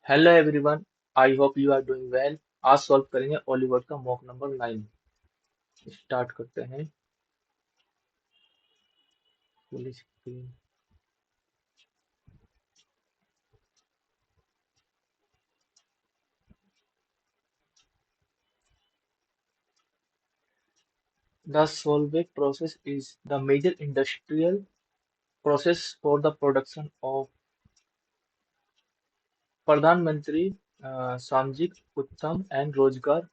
Hello everyone. I hope you are doing well. आज solve करेंगे Oliver का mock number 9। Start करते हैं। Full screen. The Solvay process is the major industrial process for the production of प्रधानमंत्री सामाजिक उत्थान and रोजगार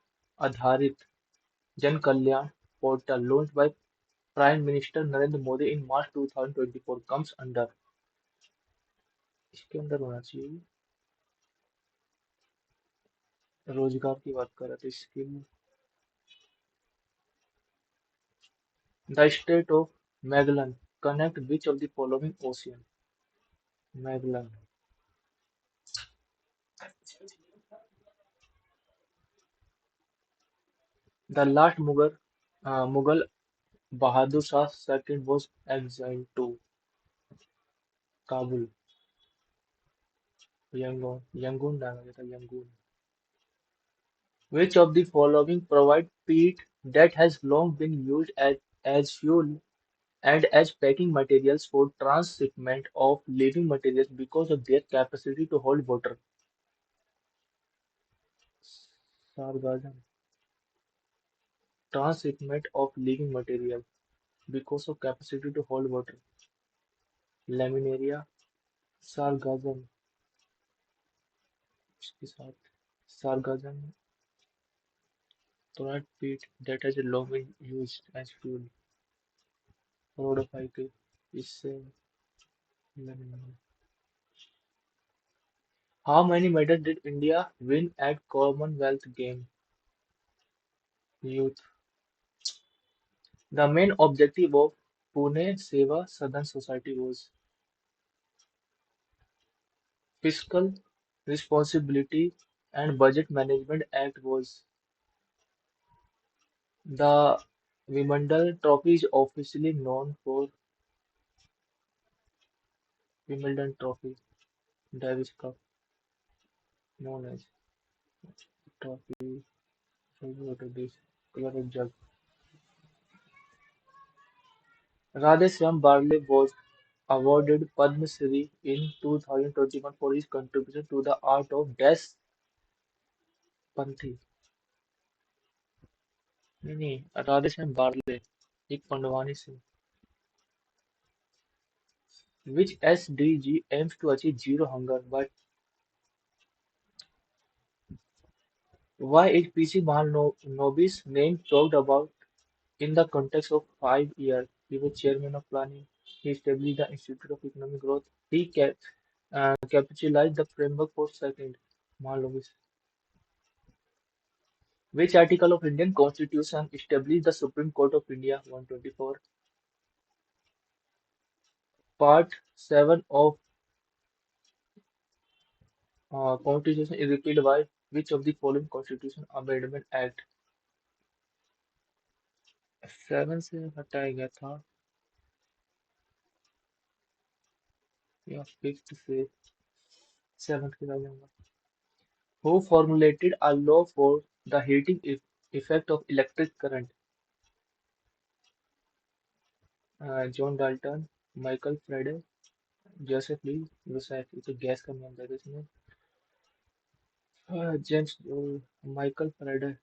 आधारित जन कल्याण portal launched by Prime Minister Narendra Modi in March 2024 comes under। इसके अंदर होना चाहिए। रोजगार की बात कर रहा था। Skill. The Strait of Magellan connect which of the following ocean? Magellan. The last Mughal Bahadur Shah II was exiled to Kabul. Yangon डाला गया था। Yangon. Which of the following provide peat that has long been used as fuel and as packing materials for transshipment of living materials because of their capacity to hold water? Sargassum. Transshipment of living material because of capacity to hold water. Laminaria, sargassum इसके साथ sargassum chloride peat that has long been used as fuel. Rhodophyte इससे laminaria. How many medals did India win at Commonwealth Games? Youth. The main objective of Pune Seva Sadan Society was fiscal responsibility and budget management act was the Wimbledon Trophy is officially known for Wimbledon Trophy, Davis Cup, known as trophy, what is this? Color of jug. Radheshyam Barle was awarded Padma Shri in 2021 for his contribution to the art of Dash Panthi. नहीं, Radheshyam barley एक पंडवानी से। Which SDG aims to achieve zero hunger, but why is PC Mahalanobis name talked about in the context of 5 years? He was chairman of planning. He established the Institute of Economic Growth. He capitalized the framework for second. Mahalanobis. Which article of Indian Constitution established the Supreme Court of India? 124. Part 7 of Constitution is repealed by which of the following Constitution Amendment Act? 7 से हटाया गया था या 5th से 7th के साथ जाऊंगा। Who formulated a law for the heating effect of electric current? John Dalton, Michael Faraday, Joseph Lee Lusac। ये तो गैस का नियम था इसमें। James Michael Faraday.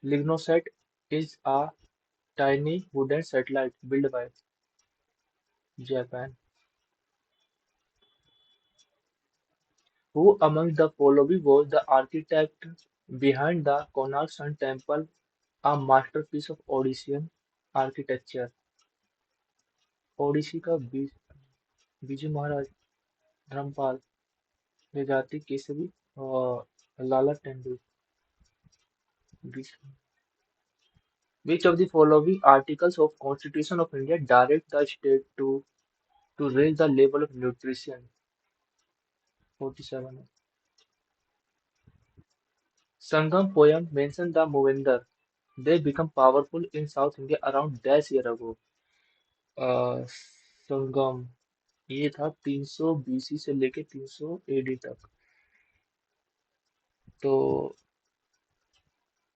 Lignosat is a tiny wooden satellite built by Japan. Who among the following was the architect behind the Konark Sun Temple, a masterpiece of Odyssean architecture? ओडिसी का बिजू महाराज, धर्मपाल, जजाति केसरी और लाला Tendulkar. Which of the following articles of Constitution of India direct the state to raise the level of nutrition? 47. Sangam poem mentions the Movendar. They become powerful in South India around dash year ago. Uh, Sangam. ये था 300 BC से लेके 300 AD तक। तो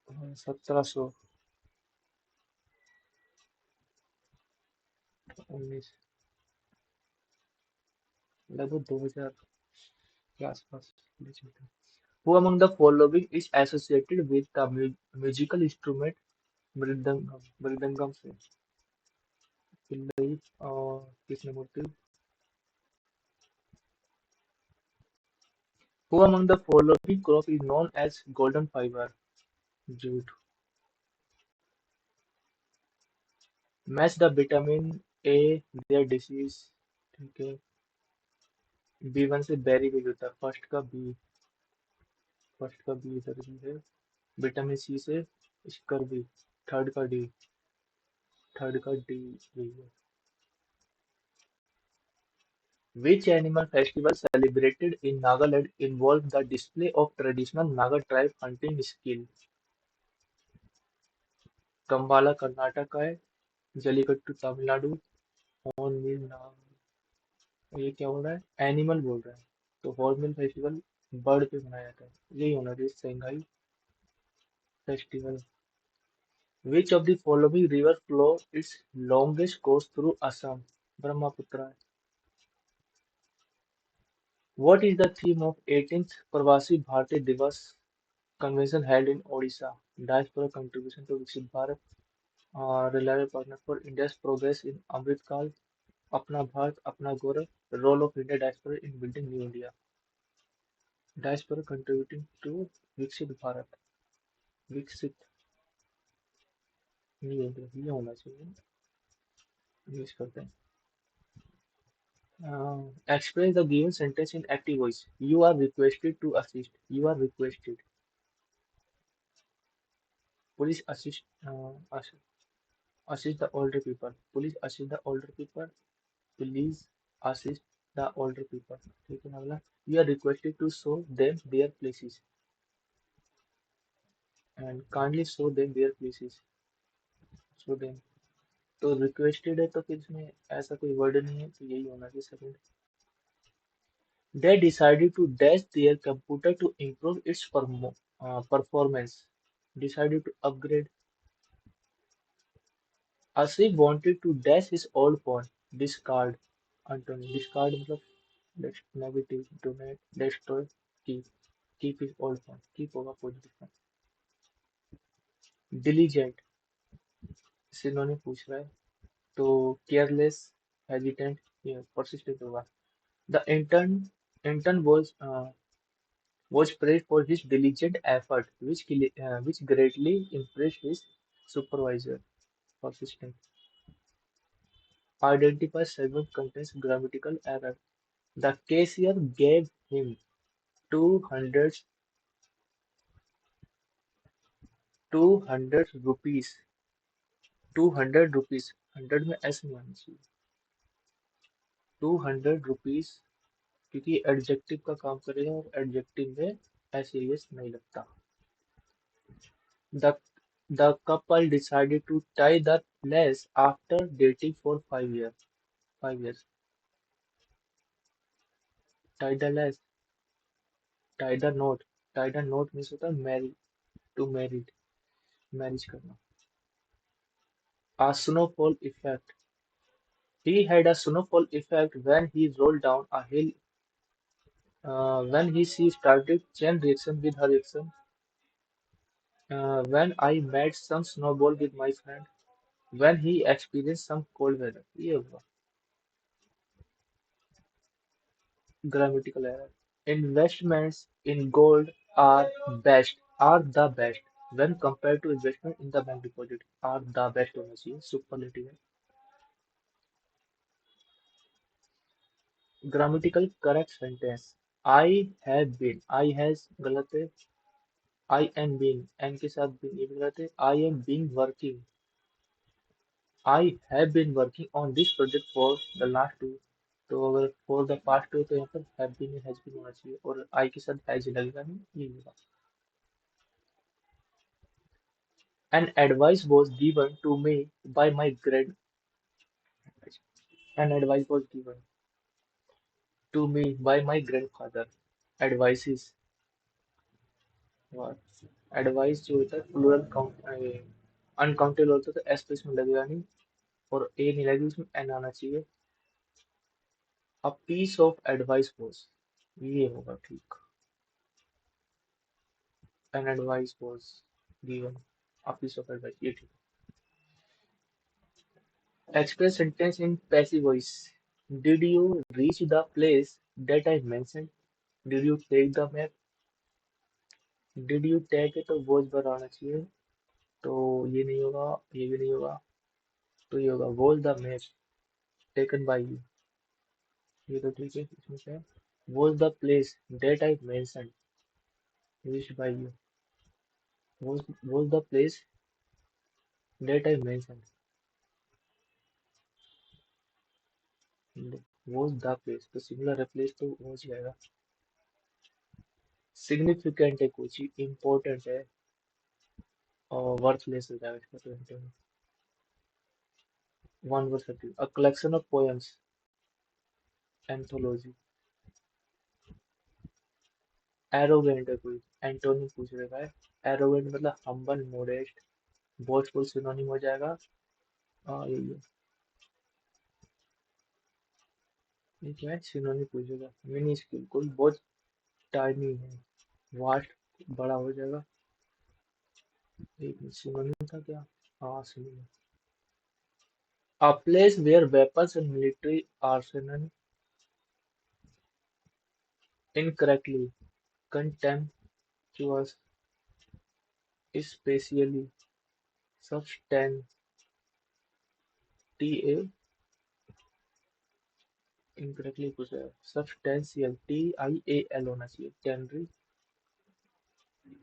1719, लगभग 2000 के आसपास। Who among the following is associated with the musical instrument mridangam? Mridangam से पिल्लई और Krishnamurthy. Who among the following crop is known as golden fiber? Jute. Match the vitamin A their disease। ठीक है। B1 से बेरी भी होता है। फर्स्ट का बी इधर भी है। विटामिन सी से स्कर्वी। थर्ड का डी। थर्ड का डी यही है। Which animal festival celebrated in Nagaland involved the display of traditional Naga tribe hunting skill? Kambala Karnataka का है। जलीकट्टू तमिलनाडु। हॉर्नबिल नाम। ये क्या बोल रहा है? एनिमल बोल रहा है। तो हॉर्नबिल फेस्टिवल बर्ड पे मनाया जाता है। यही होना चाहिए Sangai festival. Which of the following river flow its longest course through Assam? Brahmaputra. What is the theme of 18th Pravasi Bharatiya Divas convention held in Odisha? Diaspora contribution to Viksit Bharat, reliable partner for India's progress in Amrit Kal, Apna Bharat, Apna Gaurav, role of India diaspora in building New India. Diaspora contributing to Viksit Bharat, Viksit New India, ये होना चाहिए। Use करते हैं। Express the given sentence in active voice. You are requested to assist. You are requested. Police assist the older people. Police assist the older people. Please assist the older people. ठीक है ना अगला? You are requested to show them their places and kindly show them their places. Show them. तो requested है तो फिर इसमें ऐसा कोई वर्ड नहीं है तो यही होना चाहिए second. They decided to dash their computer to improve its performance. Decided to upgrade. Asif wanted to dash his old phone. Discard. Anthony. Discard मतलब negative, donate, destroy, keep. Keep his old phone. Keep होगा positive में। Diligent. इससे इन्होंने पूछ रहा है तो careless, hesitant, ये persistent होगा। The intern was praised for his diligent effort, which greatly impressed his supervisor. Persistent. Identify segment contains grammatical error. The cashier gave him 200 rupees. 200 rupees. 100 में S नहीं आनी चाहिए। 200 rupees क्योंकि एडजेक्टिव का काम करेगा और एडजेक्टिव में एस नहीं लगता। The the couple decided to tie the lace after dating for 5 years. 5 years. Tie the lace, tie the knot. Tie the knot means होता है marry, to married, मैरिज करना। A snowfall effect. He had a snowfall effect when he rolled down a hill. When she started chain reaction with her reaction. When I made some snowball with my friend. When he experienced some cold weather. ये हुआ grammatical error. Investments in gold are the best when compared to investment in the bank deposit are the best होना चाहिए superlative है। Grammatical correct sentence I has गलत है। I am being am के साथ being ये भी गलत है। I am being working I have been working on this project for the last 2 तो अगर for the past 2 तो यहाँ पर have been या has been होना चाहिए और I के साथ has लगेगा नहीं ये होगा। An advice was given to me by my grand. An advice was given. to me by my grandfather. Advices what advice जो होता है प्लूरल काउंट अनकाउंटेबल होता है तो एस तो इसमें लगेगा नहीं और ए नहीं लगेगी उसमें एन आना चाहिए a piece of advice was ये होगा ठीक an advice was given a piece of advice ये ठीक express sentence in passive voice did you reach the place that I mentioned did you take the map did you take it तो was पर आना चाहिए तो ये नहीं होगा ये भी नहीं होगा तो ये होगा was the map taken by you ये तो ठीक है इसमें क्या है was the place that I mentioned reached by you was the place that I mentioned was the place तो सिंगुलर है place तो हो जाएगा सिग्निफिकेंट है कुछ इम्पोर्टेंट है और वर्थलेस हो जाएगा इसका तो hint one word subject a collection of poems anthology arrogant है कोई एंटोनी पूछ रखा है एरोगेंट मतलब हम्बल मोडेस्ट बोथफुल सिनोनिम हो जाएगा यही है ये क्या है सिनोनिम पूछेगा मिनी स्किल कोई बहुत टाइनी है वास्ट बड़ा हो जाएगा एक सिनोनिम था क्या हाँ synonym a place where weapons and military arsenal incorrectly contemptuous especially substantial ta incorrectly पूछा है substantial TIAL होना चाहिए tenry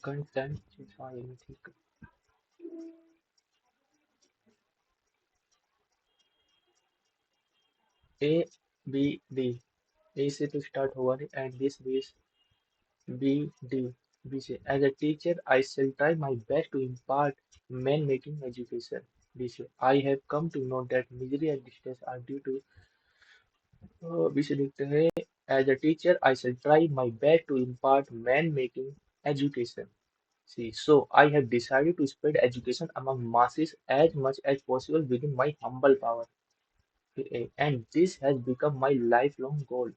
contemptuous हाँ ये भी ठीक है ABD A से तो स्टार्ट होगा नहीं एंड दिस बीस BD B से as a teacher I shall try my best to impart man making education B से I have come to know that misery and distress are due to B से लिखते हैं as a teacher I shall try my best to impart man making education See, so I have decided to spread education among masses as much as possible within my humble power, and this has become my lifelong goal.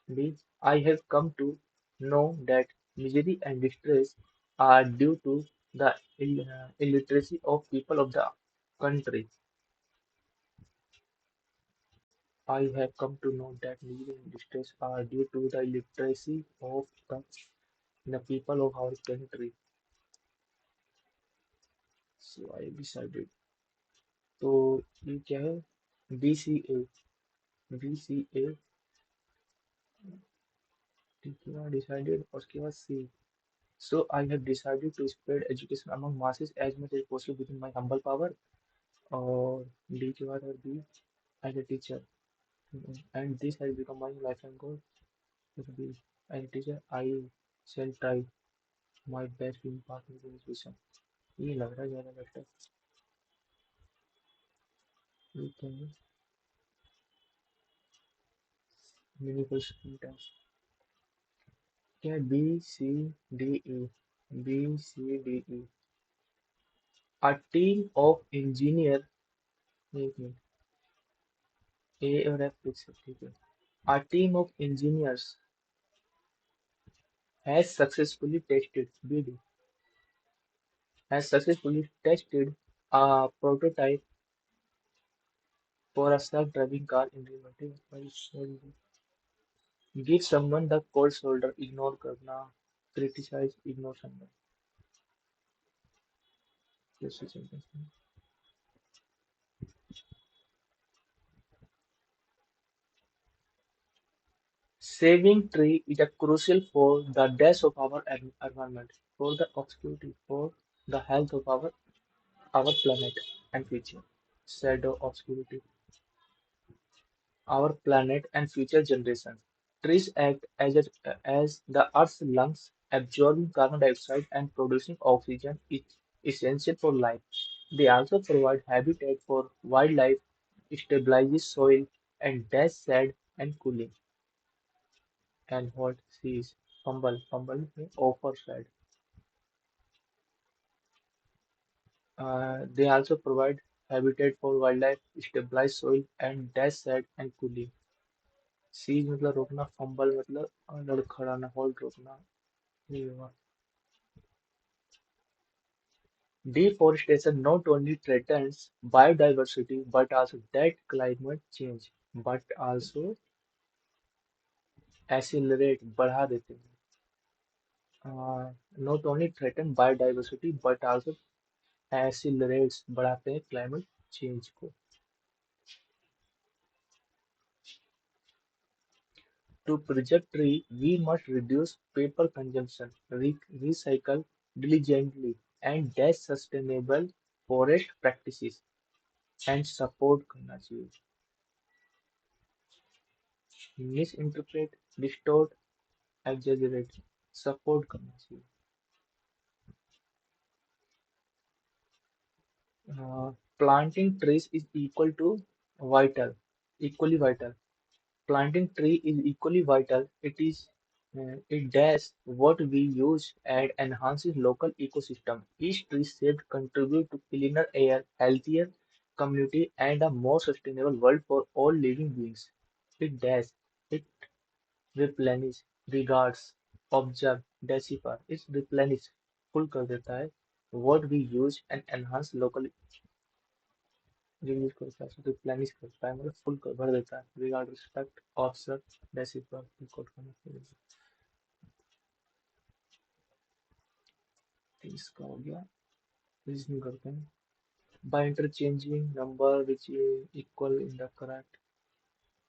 B. I have come to know that misery and distress are due to the illiteracy of people of the country. I have come to know that misery and distress are due to the illiteracy of the people of our country. So I decided. तो ये क्या है BCA BCA ठीक है decided और उसके बाद C so I have decided to spread education among masses as much as possible within my humble power और डी के बाद और be as a teacher and this has become my life and goal be as a teacher I shall try my best in pass education ये लग रहा है ज़्यादा better ये क्या है मिनी क्वेश्चन टास्क क्या B C D E B C D E a team of engineer एक मिनट ए और एफ लिख सकते हैं a team of engineers has successfully tested BD has successfully tested a prototype for a self-driving car in remote give someone the cold shoulder ignore करना criticize ignore someone कैसे sentence में saving tree is a crucial for the death of our environment for the obscurity for the health of our planet and future shadow obscurity our planet and future generations. Trees act as the Earth's lungs, absorbing carbon dioxide and producing oxygen essential for life. They also provide habitat for wildlife, stabilize soil, and dash shade and cooling. and hold. C is fumble. Fumble means oversight. They also provide habitat for wildlife, stabilize soil, and dash shed and cooling. Cease मतलब रोकना, fumble मतलब लड़खड़ाना, hold रोकना, ये हुआ। Deforestation not only threatens biodiversity but also that climate change, but also accelerate बढ़ा देते हैं। Not only threaten biodiversity but also accelerates बढ़ाते हैं climate change को। To preserve tree, we must reduce paper consumption, recycle diligently, and dash sustainable forest practices and support करना चाहिए। Misinterpret, distort, exaggerate, support करना चाहिए। Planting trees is equal to vital, equally vital. Planting tree is equally vital. It does what we use and enhances local ecosystem. Each tree saved contribute to cleaner air, healthier community, and a more sustainable world for all living beings. It does. It replenish, regards, observe, decipher. It replenish, full कर देता है. What we use and enhance local reviews करता है, replenish करता है, मतलब full भर देता है। Regard, respect, observe, decipher, record करना चाहिए। तो इसका हो गया। रीजनिंग करते हैं। By interchanging number which equal in the correct,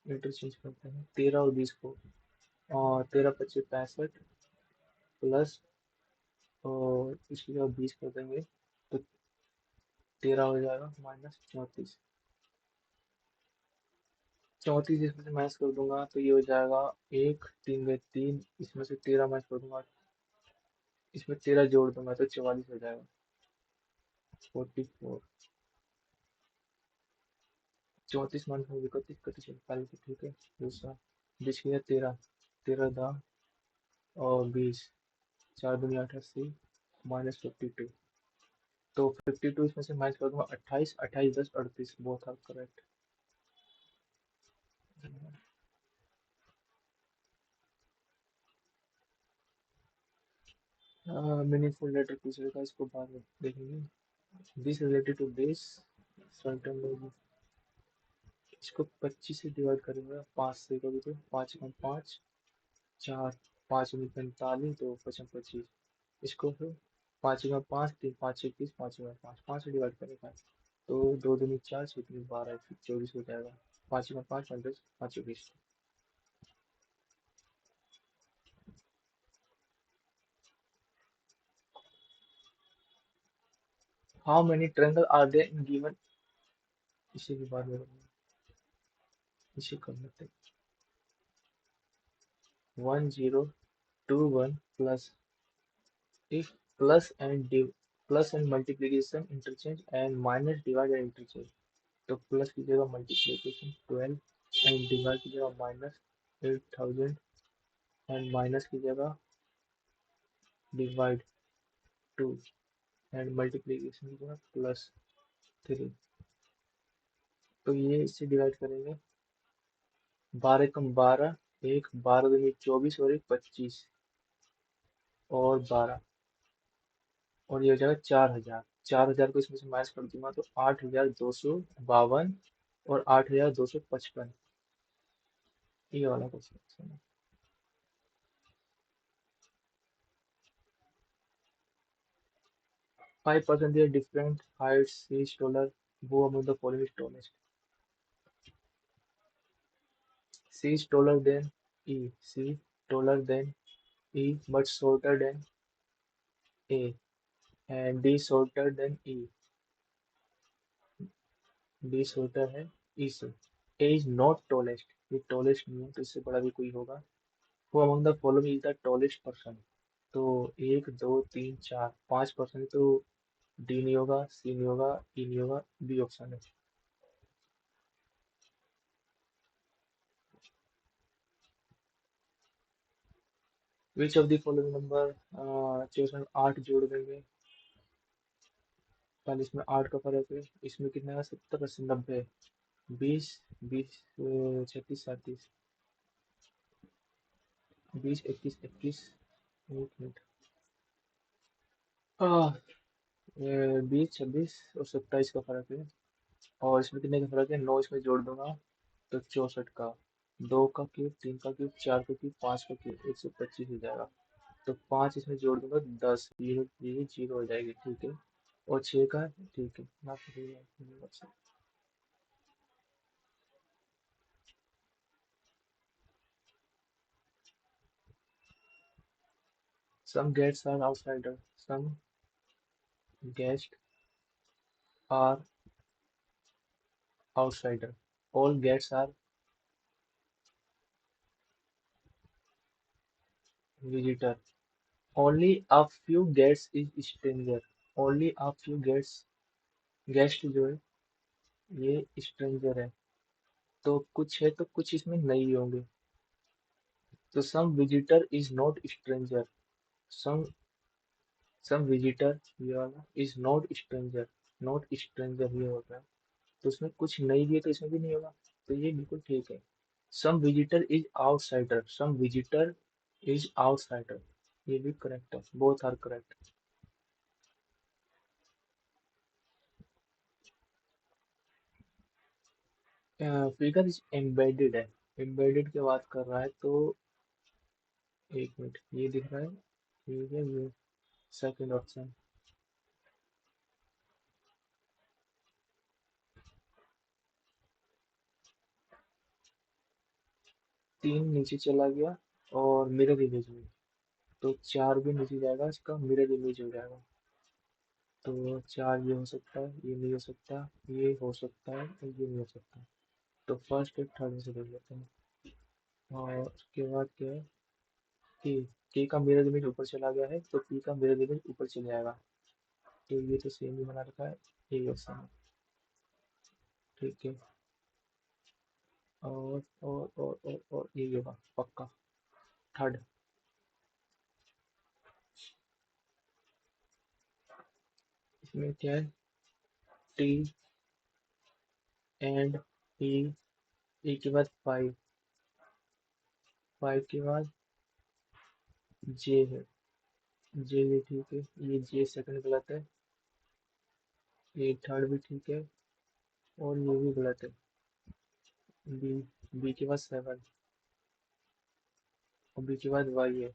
interchange करते हैं 13 और 20 को। और 13 25 65 प्लस, और इसके बाद 20 कर देंगे तो 13 हो जाएगा माइनस 34। 34 इसमें से माइनस कर दूंगा तो ये हो जाएगा 1 3 में 3, इसमें से 13 माइनस कर दूंगा, इसमें 13 जोड़ दूंगा तो 44 हो जाएगा। 44, 34 माइनस में 31, 41 तो ठीक है। दूसरा 20 किया 13, 13 दा और 20, 4 दूनी 88 माइनस 52। तो 52 इसमें से माइनस कर दूंगा 28, 28 10 38, both are correct. Meaningful letter पूछेगा, इसको बाद में देखेंगे। This related to this certain, इसको 25 से डिवाइड करेंगे, 5 से कभी तो 5 का 5, 4, 5 में 45, तो 55 25। इसको फिर 5 का 5, 3 5 21, 5 का 5, 5 से डिवाइड करेंगे तो 2 दूनी 4, 6 दूनी 12, फिर 24 हो जाएगा। 5 का 5, 5 10, 5 24। How many triangle are there in given, इसी के बाद में इसे कर लेते हैं। 1 0 2 1 plus, if plus and plus and multiplication interchange and minus divide and interchange, तो प्लस की जगह मल्टीप्लिकेशन 12 एंड डिवाइड की जगह माइनस 8000 एंड माइनस की जगह डिवाइड 2 एंड मल्टीप्लिकेशन की जगह प्लस 3। तो ये इससे डिवाइड करेंगे, 12 कम 12, एक 12 दूनी 24 और एक 25 और 12, और ये हो जाएगा 4000। 4000 को इसमें से माइनस कर दूंगा तो 8252 और 8255, ये वाला question. 5 percentage different heights is taller, who among the following is tallest? C is taller than E. C taller than E but shorter than A. And D shorter than E. D shorter है E से। A is not tallest, ये tallest नहीं है तो इससे बड़ा भी कोई होगा। Who among the following is the tallest person? तो 1 2 3 4 5% तो डी नहीं होगा, सी नहीं होगा, ई नहीं होगा, बी ऑप्शन है। Which of the following number, चलो इसमें 8 जोड़ देंगे। पहले इसमें 8 का फर्क है, इसमें कितना है, 70 80 90, 20 20 36 37, 20 21 21, एक मिनट, 20 26 और 27 का फर्क है। और इसमें कितने का फर्क है, 9 इसमें जोड़ दूंगा तो 64 का, 2 का क्यूब, 3 का क्यूब, 4 का क्यूब, 5 का क्यूब, 125 हो जाएगा। तो 5 इसमें जोड़ दूंगा, 10, ये जीरो हो जाएगी, ठीक है। और 6 का, ठीक है ना, some guests are outsider, some guests are outsider, all guests are visitor, only a few guests is stranger, only a few guest जो है ये stranger है, तो कुछ है तो कुछ इसमें नहीं होंगे। तो some visitor is not stranger, some some visitor ये वाला is not stranger, not stranger ये होता है, तो उसमें कुछ नहीं दिया तो इसमें भी नहीं होगा, तो ये बिल्कुल ठीक है। some visitor is outsider, some visitor is outsider, ये भी करेक्ट है, both are correct. Figure is embedded है, एम्बेडेड की बात कर रहा है तो एक मिनट, ये दिख रहा है, ठीक है, ये सेकंड ऑप्शन। 3 नीचे चला गया और मिरर इमेज में, तो 4 भी नीचे जाएगा, इसका मिरर इमेज हो जाएगा। तो 4 ये हो सकता है, ये नहीं हो सकता, ये हो सकता है और ये नहीं हो सकता। तो फर्स्ट एक थर्ड में से देख लेते हैं। और उसके बाद क्या है, कि के का मिरर इमेज ऊपर चला गया है तो पी का मिरर इमेज ऊपर चले जाएगा, तो ये तो सेम ही बना रखा है, यही ऑप्शन है, ठीक है। और यही होगा पक्का, थर्ड। इसमें क्या है, टी एंड ई, ई के बाद 5, 5 के बाद जे है, जे भी ठीक है, ये जे सेकंड गलत है, ये थर्ड भी ठीक है, और ये भी गलत है। बी, बी के बाद 7, और बी के बाद वाई है,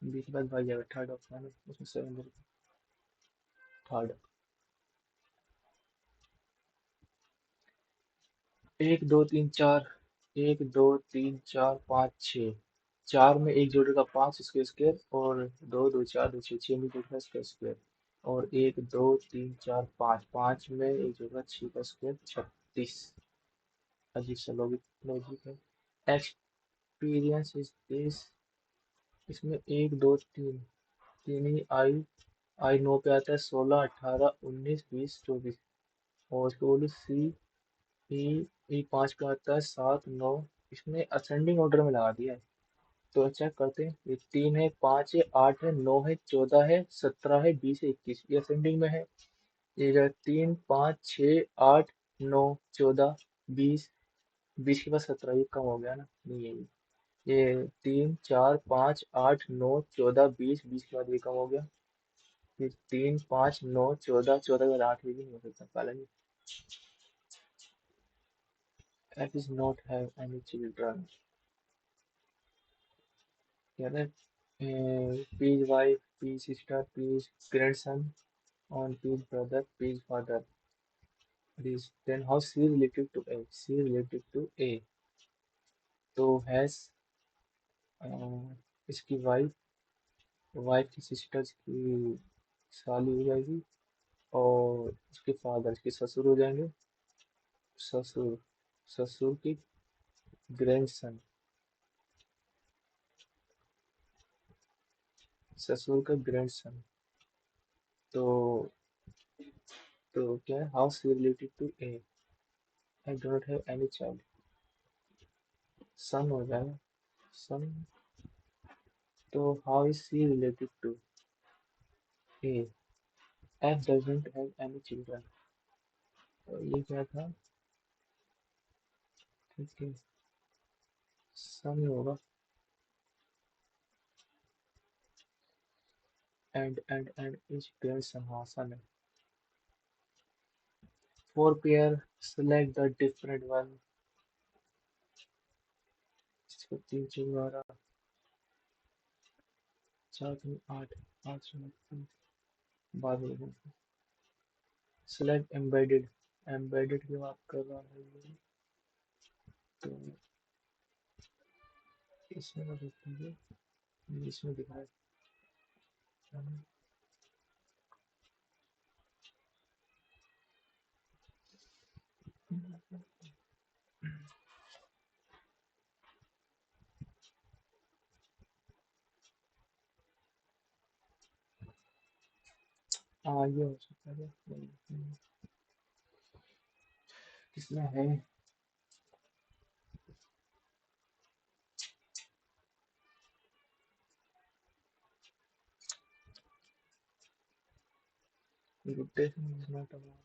बी के बाद वाई है, थर्ड ऑप्शन है उसमें 7 थर्ड। 1 2 3 4, 1 2 3 4 5 6, 4 में एक जोड़ेगा 5 इसके स्क्वायर, और 2 2 4 2 6, 6 में जोड़ेगा इसका स्क्वायर, और 1 2 3 4 5, 5 में एक जोड़ेगा 6 का स्क्वायर, 36। अजीब सा लॉजिक लॉजिक है। एक्सपीरियंस इज दिस, इसमें 1 2 3, तीन ही आई, आई 9 पे आता है, 16 18 19 20 24, और उसको बोलो सी, ई, ई 5 पे आता है, 7 9, इसमें असेंडिंग ऑर्डर में लगा दिया है। तो चेक करते हैं, ये 3 है, 5 है, 8 है, 9 है, 14 है, 17 है, 20 है, 21, ये असेंडिंग में है। ये जो 3 5 6 8 9 14 20, 20 के बाद 17, ये कम हो गया ना, नहीं है ये 3 4 5 8 9 14 20, 20 के बाद ये कम हो गया, फिर 3 5 9 14, 14 के बाद 8, ये भी नहीं हो सकता पहले नहीं। F is not have any children, कह रहे P is wife, P is sister, P is grandson, on P is brother, P is father. This then how C related to A? C related to A, तो has इसकी wife, wife की sisters की साली हो जाएगी, और उसके father, इसके ससुर हो जाएंगे, ससुर, ससुर की ग्रैंडसन, ससुर का ग्रैंडसन, तो तो क्या है, how C related to A, I don't have any child, son हो जाएगा, सन, तो how is C related to A? F doesn't have any children. तो ये क्या था? ठीक है, सम ही होगा। एंड इज पेयर समासन है। Four pair select the different one. इसको तीन चौबारा, चार तीन आठ, आठ शून्य तीन, बाद में सेलेक्ट एम्बेडेड। एम्बेडेड की बात कर रहा है ये। तो इसमें का देखते हैं, इसमें दिखा है। हाँ ये हो सकता है। किसमें है? Rotation is not allowed.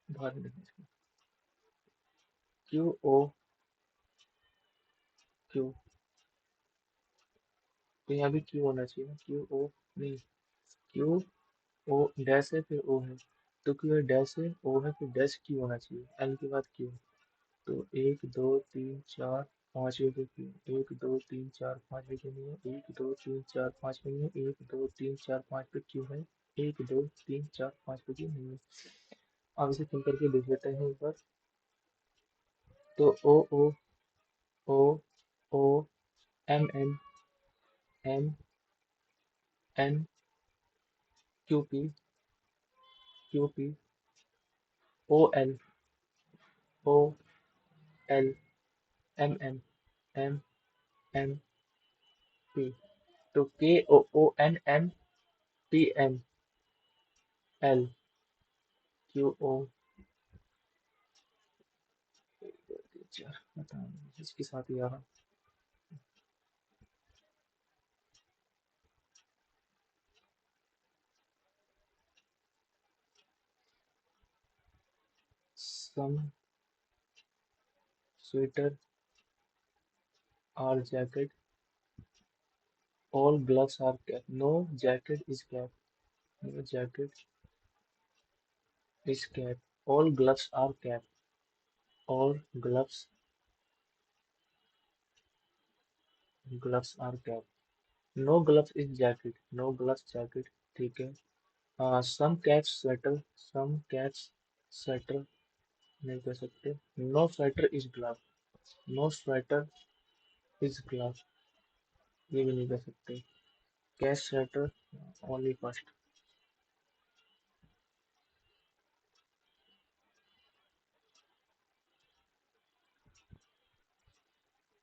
बाद में देखना। क्यू ओ क्यू, तो यहाँ भी क्यू होना चाहिए ना, क्यू ओ नहीं, क्यू ओ डैश है फिर ओ है। तो क्यू है डैश है, ओ है फिर डैश, क्यू होना चाहिए, एल के बाद क्यू। तो एक दो तीन चार पाँच पे क्यू, एक दो तीन चार पाँच पे क्यू नहीं है, एक दो तीन चार पाँच पे नहीं है, एक दो तीन चार पाँच पे क्यू है, एक दो तीन चार पाँच पे क्यू नहीं है। अब इसे फिल करके देख लेते हैं एक बार। तो O O O O M N M N Q P Q P O L O L M N M M P. तो K O O N M P M L Q O. चार बता, इसके साथ ही आ रहा। Some sweater और jacket, all gloves are cap, no jacket is cap, no jacket is cap, all gloves are cap, all gloves gloves are cap, no gloves is jacket, no gloves jacket. ठीक है। Some caps sweater, some caps sweater नहीं कर सकते। No sweater is glove, no sweater is glove, ये भी नहीं कर सकते। Cash sweater only first.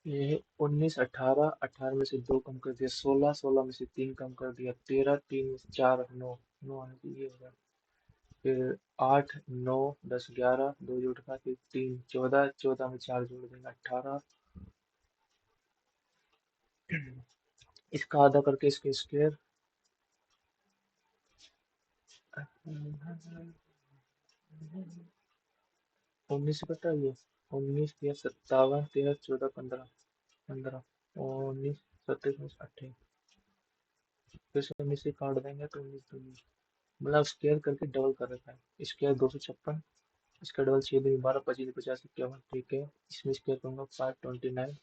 ये है 19 18, 18 में से दो कम कर दिया, 16 16 में से तीन कम कर दिया, 13 3 में से चार, नौ, नौ आने की ये होगा। फिर 8 9 10 11, दो जोड़ का फिर तीन, 14 14 में चार जोड़ देंगे 18। इसका आधा करके इसके स्क्वायर। 19 से कटा ये, 19 या 57 13 14 15, 15 19 27 28, फिर से 19 से काट देंगे तो 19 19, मतलब स्क्वायर करके डबल कर रखा है। स्क्वायर 256, इसका डबल 6 दूनी 12 25 50 51। ठीक है, इसमें स्क्वायर करूंगा 529,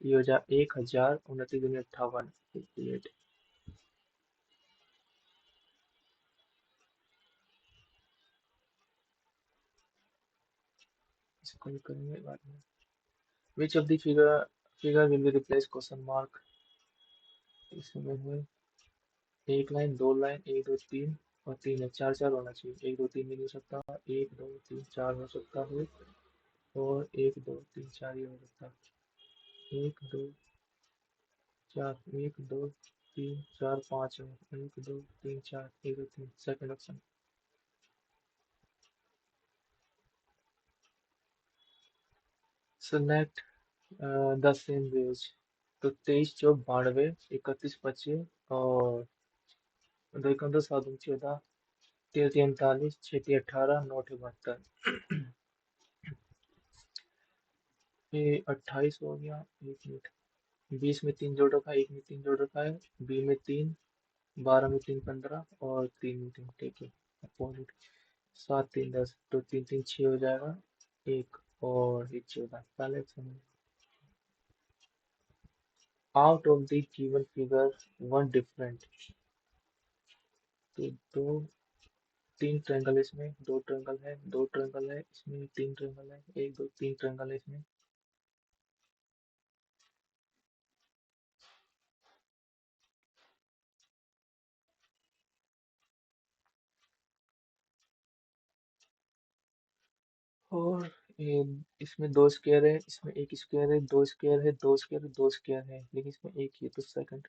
ये हो जा 1000 29 दूनी 58 58। इसको भी करेंगे बाद में। Which of the figure will be replace question mark. इसमें है एक लाइन, दो लाइन, एक दो तीन और तीन है, चार चार होना चाहिए। एक दो तीन भी नहीं हो सकता, एक दो तीन चार हो सकता है, और एक दो तीन चार ही हो सकता है। एक दो चार, एक दो तीन चार पाँच है, एक दो तीन चार, एक दो तीन, second option. Select the same ways. तो 23 चौक 92, 31 25 और 2 11 7 14, 13 39, 6 18, 9 72। ये 28 हो गया। एक मिनट। 20 में 3 जोड़ रखा है, 1 में 3 जोड़ रखा है, बी में 3, 12 में 3 15 और 3 में 3। ठीक है। अपोजिट। 7 3 10, तो 3 3 6 हो जाएगा। एक और एक 14। पहले out of the given figure one different. तो दो तीन ट्रायंगल इसमें, दो ट्रायंगल है, दो ट्रायंगल है इसमें, तीन ट्रायंगल है, एक दो तीन ट्रायंगल है इसमें। और ये इसमें दो स्क्वायर है, इसमें एक स्क्वायर है, दो स्क्वायर है, दो स्क्वायर है, दो स्क्वायर है, लेकिन इसमें एक ही है। तो सेकंड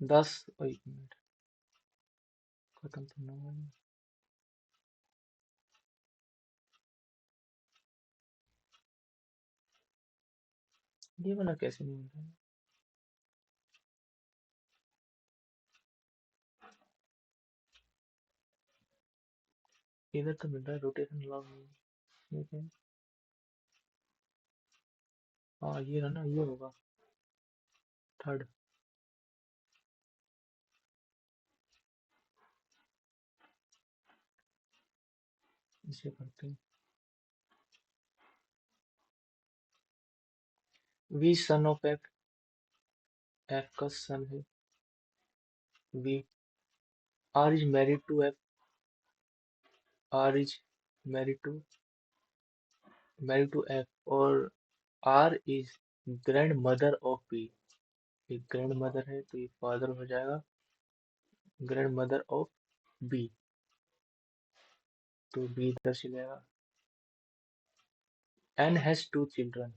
10 और 1 मिनट। खत्म तो ना हुआ ये। ये वाला कैसे नहीं होता है? इधर तो मिल रहा है रोटेशन लॉग नहीं है। ठीक है। हाँ ये है ना, ये होगा थर्ड। इसे करते हैं। V son of F, F का सन है V. R is married to F, R is married to F. और R is grandmother of B. एक ग्रैंड मदर है तो ये फादर हो जाएगा ग्रैंड मदर ऑफ बी। तो बी इधर से जाएगा। N has two children,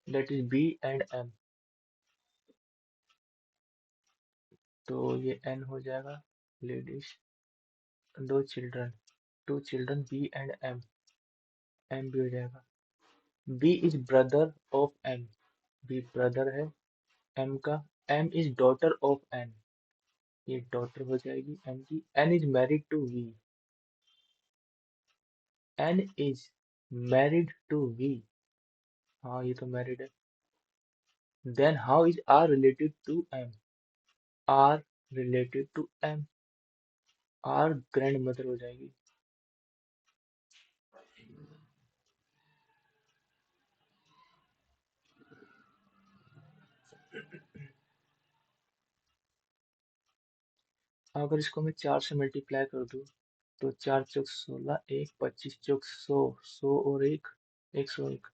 that is B and M. तो ये एन हो जाएगा लेडीज, दो children, two children B and M. M भी हो जाएगा। B is brother of M, B brother है एम का। M is daughter of N, ये डॉटर हो जाएगी एन की। N is married to V, N is married to V. हाँ ये तो मैरिड है। Then how is R related to M, R related to M. R grandmother हो जाएगी। अगर इसको मैं 4 से मल्टीप्लाई कर दूं तो 4 चौक 16, एक 25 चौक 100, 100 और 101,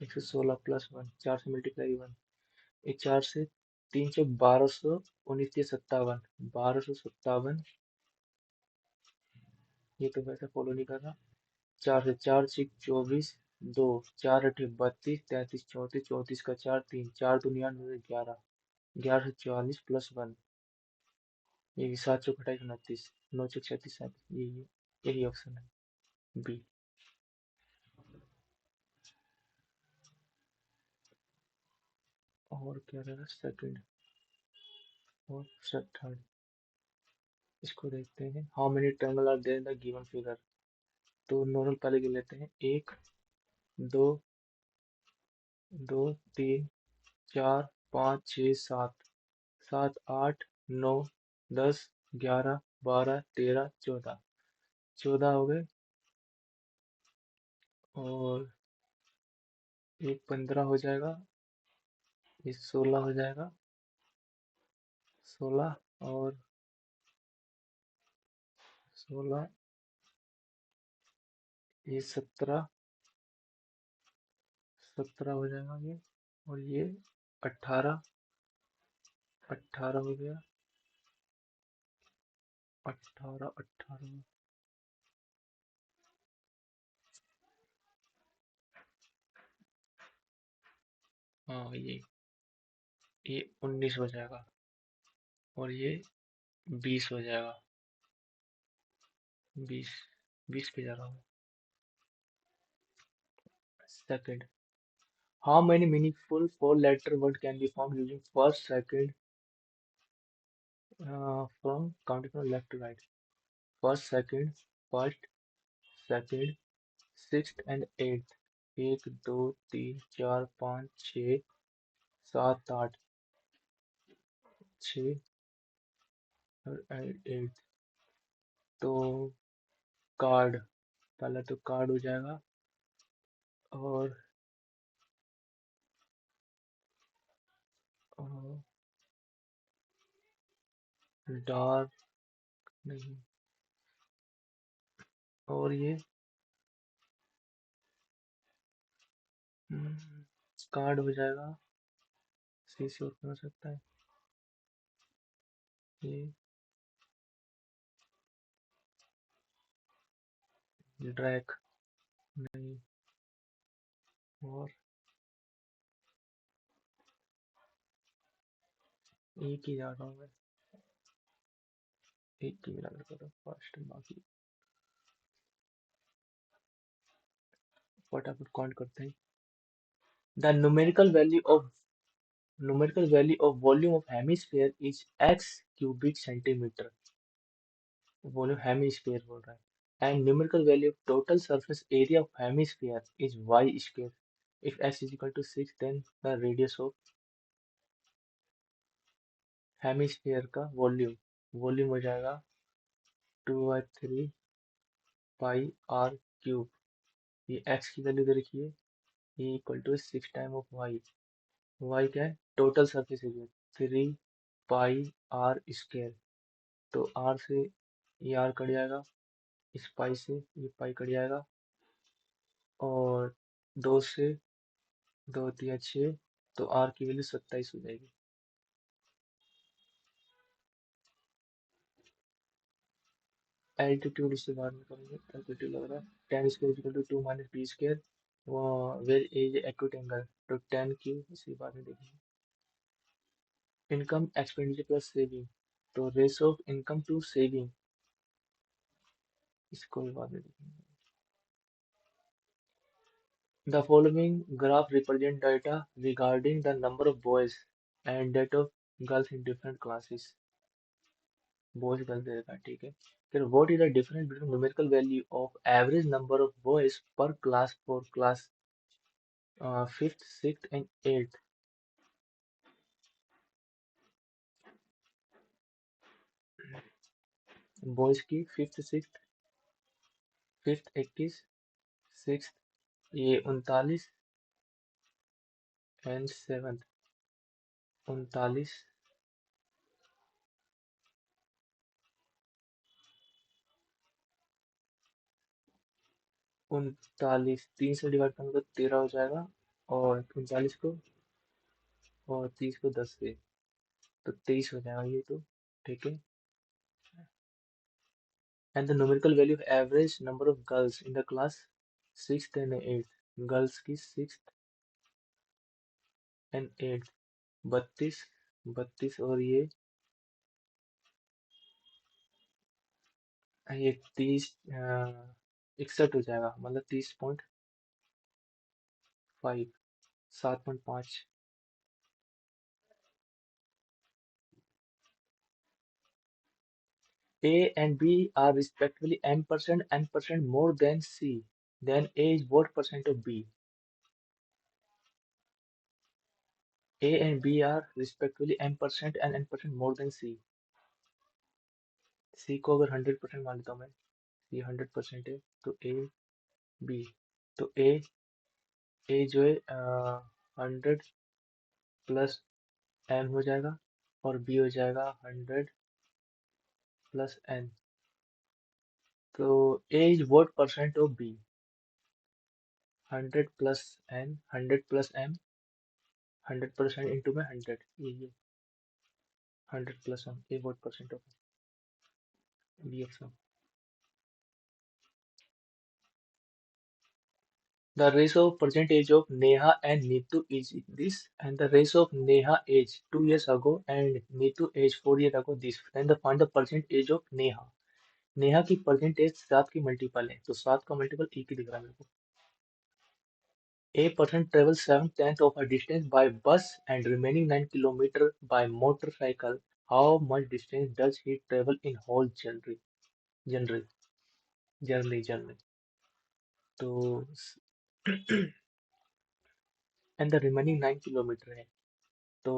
116 + 1। 4 से मल्टीप्लाई 1। ये 4 से 3 चौक 1200, 19 57, 1257। ये तो वैसे फॉलो नहीं कर रहा। 4 से 4 6 24, दो, 4 8 32, 33 34, 34 का 4 3, 4 दूनी 8 11, 11 से 44 + 1। ये 7 चौक 28 29, 9 चौक 37 37। यही ऑप्शन है बी। और क्या रहेगा सेकंड और थर्ड। इसको देखते हैं। How many triangle are there in the given figure. तो नॉर्मल पहले गिन लेते हैं। एक, दो, दो, तीन, चार, पाँच, छः, सात, 7 8 9 10 11 12 13 14। 14 हो गए। और एक 15 हो जाएगा। ये 16 हो जाएगा। 16 और 16, ये 17, 17 हो जाएगा ये। और ये 18, 18 हो गया। 18 18। हाँ ये 19 हो जाएगा। और ये 20 हो जाएगा। बीस, बीस पे जा रहा हूँ। Second, how many meaningful four-letter word can be formed using first, second, from counting from left to right? First, second, first, second, sixth and eighth. एक दो तीन चार पाँच छः सात आठ, छः और एट। तो कार्ड, पहला तो कार्ड हो जाएगा। और डार्क नहीं। और ये कार्ड हो जाएगा। सी से ओपन हो सकता है ये। ड्रैक नहीं। और एक ही जा रहा हूँ मैं, एक ही मिला कर फर्स्ट, बाकी फटाफट काउंट करते हैं। The numerical value of volume of hemisphere is x cubic centimeter. Volume hemisphere बोल रहा है। And numerical value of total surface area of hemisphere is Y square. If x is equal to 6 then the radius of hemisphere का volume, volume हो जाएगा 2/3 pi R cube. ये x की value दे रखी है, ये equal to 6 time of y। y क्या है? Total surface area, 3 pi R square. तो r से ये r कट जाएगा, इस पाई से ये पाई कट जाएगा, और दो से दो तिया छः, तो आर की वैल्यू 27 हो जाएगी। एल्टीट्यूड इससे बाद में करेंगे, एल्टीट्यूड लग रहा है ten square equal to 2 minus B square. वो वेर एज एक्यूट एंगल, तो टेन क्यू इसी बाद में देखेंगे। इनकम एक्सपेंडिचर प्लस सेविंग, तो ratio of income to saving, इसको भी बाद में देखेंगे। The following graph represent data regarding the number of boys and that of girls in different classes. Boys girls दे रखा है, ठीक है। फिर what is the difference between numerical value of average number of boys per class for class fifth, sixth and eighth? Boys की fifth, sixth, fifth 21, sixth ये 39 and seventh 39। 39 3 से divide करूंगा तो 13 हो जाएगा, और 39 को और 30 को 10 से, तो 23 हो जाएगा ये तो, ठीक है। And the numerical value of average number of girls in the class sixth and eighth, girls की सिक्स्थ एंड एट्थ 32, 32, और ये 30 61 हो जाएगा, मतलब 30.5, 7.5। A and B are respectively n%, n% more than C. Then A is what percent of B? A and B are respectively n% and n% more than C. C को अगर 100% मान लेता हूँ मैं, ये 100% है, तो A B, तो A जो है 100 प्लस M हो जाएगा, और B हो जाएगा 100 प्लस N। तो A is what percent of B? 100 plus N, 100 plus M, 100% into में 100, ये 100 plus M, A what percent of B option. The ratio of present age of Neha and Neetu is this, and the ratio of Neha age 2 years ago and Neetu age 4 years ago this. Then the find the present age of Neha. Neha की present as 7 की multiple है, तो 7 का multiple एक ही दिख रहा है मेरे को। A person travels 7/10 of a distance by bus and remaining 9 kilometers by motorcycle. How much distance does he travel in whole journey? Journey. तो and the remaining 9 किलोमीटर है। तो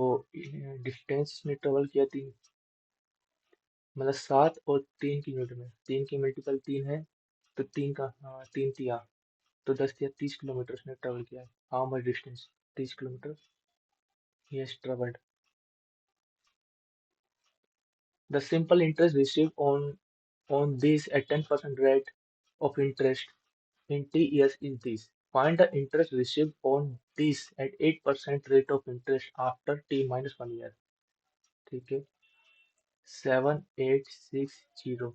डिस्टेंस इसने ट्रेवल किया तीन, मतलब 7 और 3 किलोमीटर में, 3 की मल्टीपल 3 है, तो 3 का, हाँ 3 तिया, तो 10 या 30 किलोमीटर उसने ट्रेवल किया है। How much distance? 30 kilometre he has traveled. The simple interest received on this at 10% rate of interest in T years is this. Find the interest received on this at 8% rate of interest after T minus 1 year. ठीक है, 7860,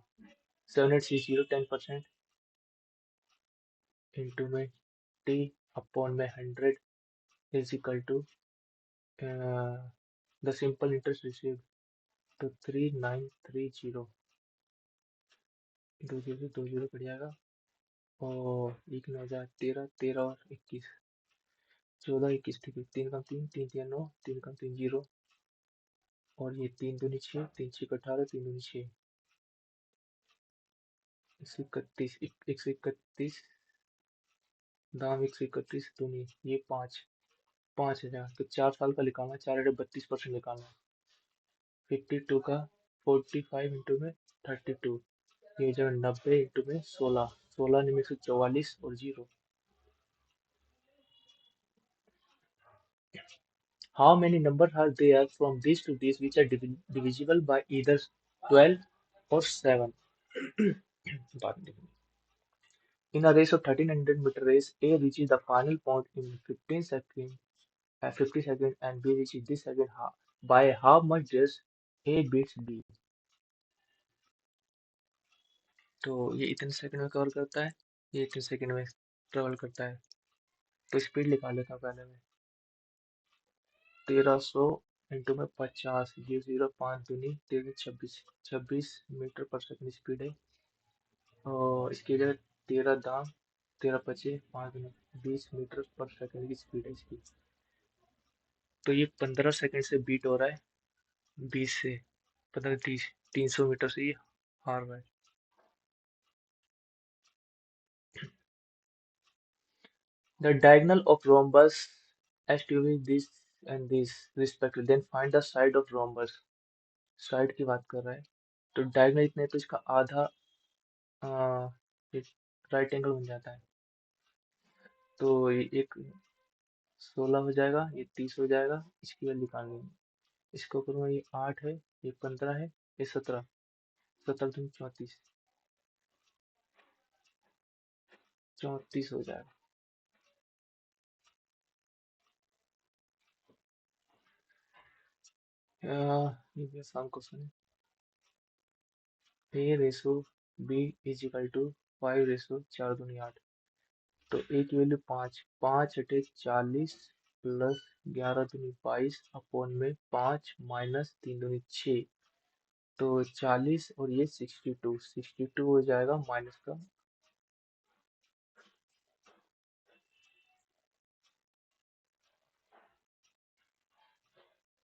7860 10% into में T upon में 100 is equal to the simple interest received, तो 3930, दो zero से दो zero cut जाएगा, और एक 9 हजार 13, 13 और 21, 14 21, ठीक है, 3 कम 3, 3 3 9, 3 कम 3 0, और ये 3 दूनी 6, 3 6 18, 3 दूनी 6, 131, 131, दाम 131 दूनी, ये 5 5 हजार, तो 4 साल का निकालना है, 4 32% निकालना है। 52 का 45 इंटू में 32, ये जो 90 इंटू में 16, 16 में 144 और zero. How many numbers are there from this to this which are divisible by either 12 or 7? बाद में देखेंगे। In a race of 1300-meter race, A reaches the final point in 15 seconds, 50 seconds, and B reaches this second by how much does A beats B? तो ये इतने second में cover करता है, ये इतने सेकंड में ट्रेवल करता है, तो स्पीड निकाल लेता हूँ पहले मैं। 1300 इंटू में 50, ये 0 5 दूनी 13 26, 26 मीटर पर सेकंड स्पीड है, और इसकी जगह 13 दाम, 13 25 5 दूनी 20 मीटर पर सेकंड की स्पीड है इसकी। तो ये 15 सेकंड से बीट हो रहा है, 20 से 15 30, 300 मीटर से ये हार रहा है। The diagonal of rhombus STV this and this respectively. Then find the side of rhombus. Side की बात कर रहा है, तो डायगोनल इतने तो इसका आधा राइट एंगल बन जाता है, तो ये एक 16 हो जाएगा, ये 30 हो जाएगा, इसकी वैल्यू निकालनी है। इसको करूँगा, ये 8 है, ये 15 है, ये 17, 17 34, 34 हो जाएगा। ये भी आसान क्वेश्चन है। A ratio B is equal to 5 ratio 4 दूनी 8, तो ए की वैल्यू 5, 5 × 8 = 40 प्लस 11 दूनी 22 अपॉन में 5 माइनस 3 दूनी 6, तो 40 और ये 62, 62 हो जाएगा माइनस का।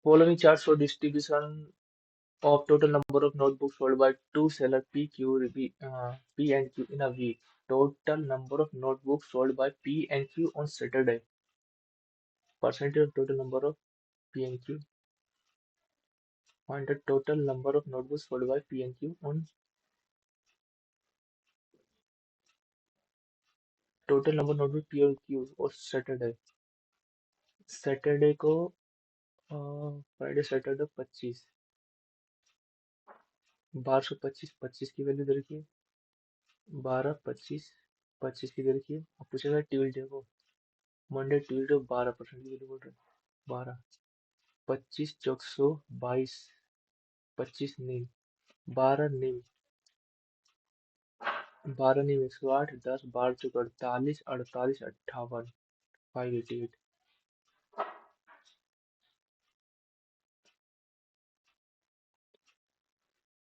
Following chart show distribution of total number of notebooks sold by two sellers P and Q in a week. Total number of notebooks sold by P and Q on Saturday. Percentage of total number of P and Q. Find the total number of notebooks sold by P and Q on total number of notebooks P और Q और Saturday. Saturday को Friday Saturday 25, 1225, 25 की value दे रखी है, 12 25, 25 की दे रखी है, और पूछेगा ट्यूजडे को, मंडे ट्यूजडे 12% की वैल्यू बोल रहे हैं, 12, 25 × 422, 25 नीम, 12 नीम, 12 नीम 108, 10 12 चौक 48, 48 58, 588।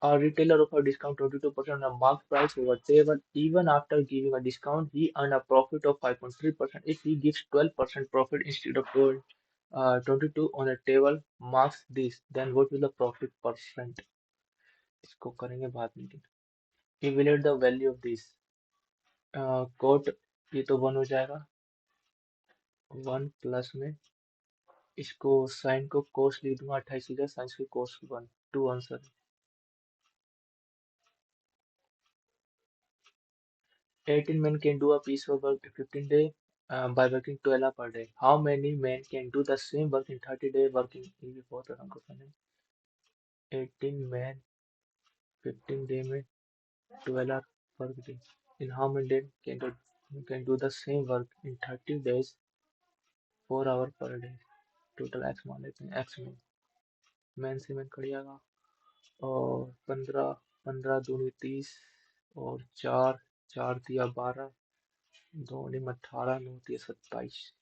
A retailer offered discount 22% on marked price over table. Even after giving a discount, he earned a profit of 5.3%. If he gives 12% profit instead of 22 on a table, marks this, then what will the profit percent? इसको करेंगे बाद में. Evaluate the value of this. Cot ये तो 1 हो जाएगा. 1 plus में इसको साइन को कोस लिख दूंगा 28 सीधा साइन से कोस 1 2 answer. 18 men can do a piece of work in 15 days by working 12 hours per day. How many men can do the same work in 30 days working in the बहुत आसान question है. 18 men 15 day में 12 hours per day. In how many days can do the same work in 30 days 4 hours per day. Total x मान लेते हैं. x में man से man cut जाएगा और 15 15 दूनी 30 और 4 4 दिया 12 2 में 18 9 दिया 27.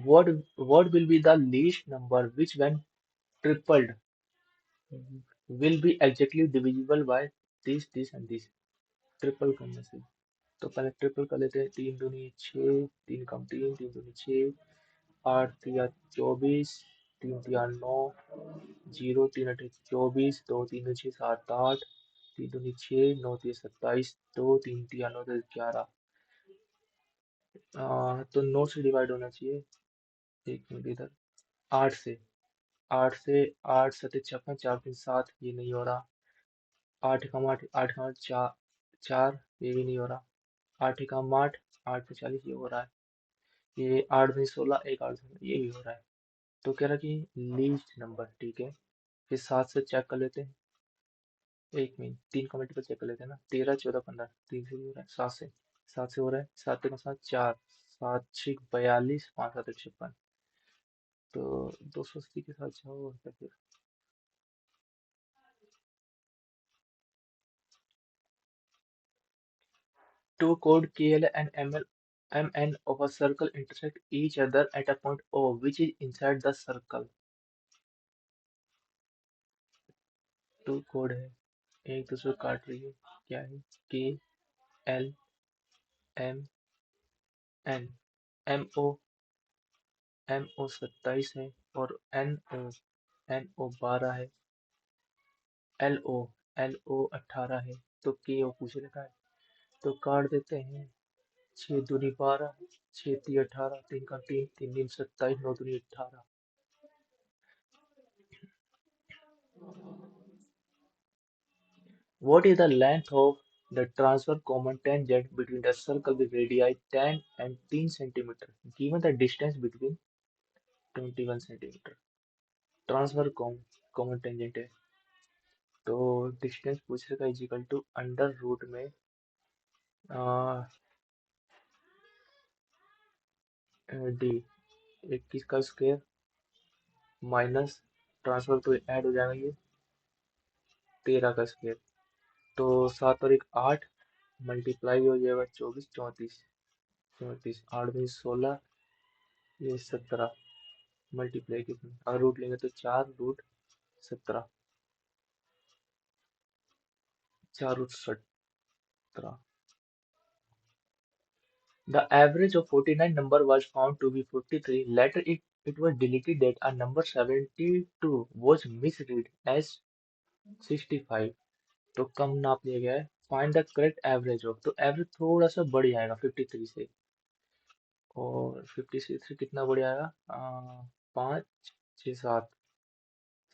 What will be the least number which when tripled will be exactly divisible by this and this. Triple करने से तो पहले ट्रिपल कर लेते हैं. 3 दूनी 6 3 कम 3 3 दूनी 6 8 तिया 24 3 तिया 9 0 3 अठे 24 2 3 6 7 8 3 दूनी 6 9 तिया 27 2 3 तिया 9 11. तो 9 से डिवाइड होना चाहिए. एक मिनट इधर. 8 से 8 सत्ते 56 4 3 7 ये नहीं हो रहा. 8 का 8 4 4 ये भी नहीं हो रहा. 8 का 8 8 पे 40 ये हो रहा है. ये 8 में 16 1 8 ये भी हो रहा है. तो कह रहा कि लीस्ट नंबर. ठीक है. फिर 7 से चेक कर लेते हैं. एक मिनट 3 का मल्टीपल चेक कर लेते हैं ना. 13 14 15 3 से भी हो रहा है. 7 से हो रहा है. 7 का 7 4 7 6 42 5 7 56. तो 280 के साथ जाओ और क्या फिर. Two chord KL and MN of a circle intersect each other at a point O, which is inside the circle. Two कोड है. एक दूसरे को काट रही है. क्या है? KL M N. MO 27 है और NO 12 है. LO 18 है. तो KO पूछ रखा है. तो काट देते हैं. 6 दूनी 12 6 ती 18 3 का 3 3 दिन 27 9 दूनी 18. What is the length of the transfer common tangent between the circle with radii 10 and 3 centimeter given the distance between 21 centimeter. Transfer common tangent है. तो डिस्टेंस पूछ रखा इजिकल टू अंडर रूट में 21 का स्क्वायर माइनस ट्रांसफर तो add हो जाएगा ये 13 का स्क्वायर. तो 7 और 1 8 मल्टीप्लाई हो जाएगा 24 34 34 8 में 16 ये 17 मल्टीप्लाई कितना अगर रूट लेंगे तो 4 root 17 4 root 17. The average of 49 number was found to be 43. Later it was deleted that a number 72 was misread as 65. तो कम नाप लिया गया है. Find the correct average of. तो एवरेज थोड़ा सा बढ़ जाएगा 53 से. और 56 से कितना बढ़ जाएगा. 5 6 7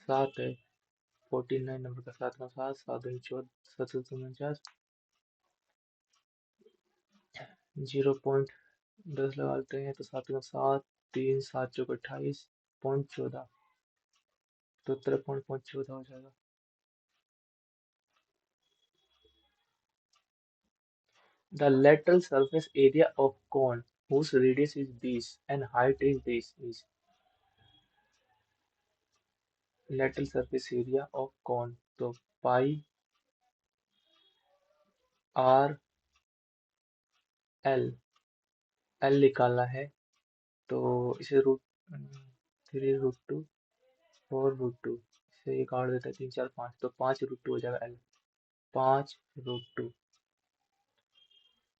7 है. 49 नंबर का 7 का 7 7 दूनी 14 7 49 0.10 लगा लेते हैं. तो 7 का 7 3 7 चौक 28 पॉइंट 14. तो 53.14 हो जाएगा. The lateral surface area of cone whose radius is this and height is this is lateral surface area of cone. तो पाई आर एल निकालना है. तो इसे रूट 3√2, 4√2, इससे ये काट देता है 3 4 5, तो 5√2 हो जाएगा एल। 5√2,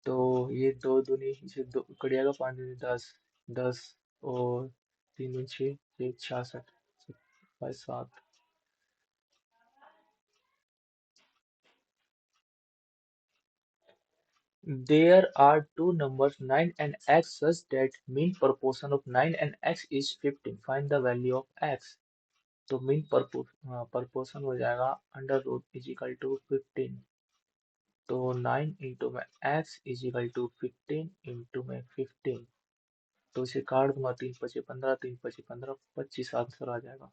तो ये दो दूनी इसे दो कट जाएगा, 5 दूनी 10, 10 और 3 दूनी 6, 66, 7। There are two numbers 9 and x such that mean proportion of 9 and x is 15. Find the value of x. तो मीन proportion हो जाएगा under root is equal to 15। तो 9 इंटू में x is equal to 15 into में 15। तो इसे काट दूंगा, 3 × 5 = 15, 3 × 5 = 15, 25 आंसर आ जाएगा।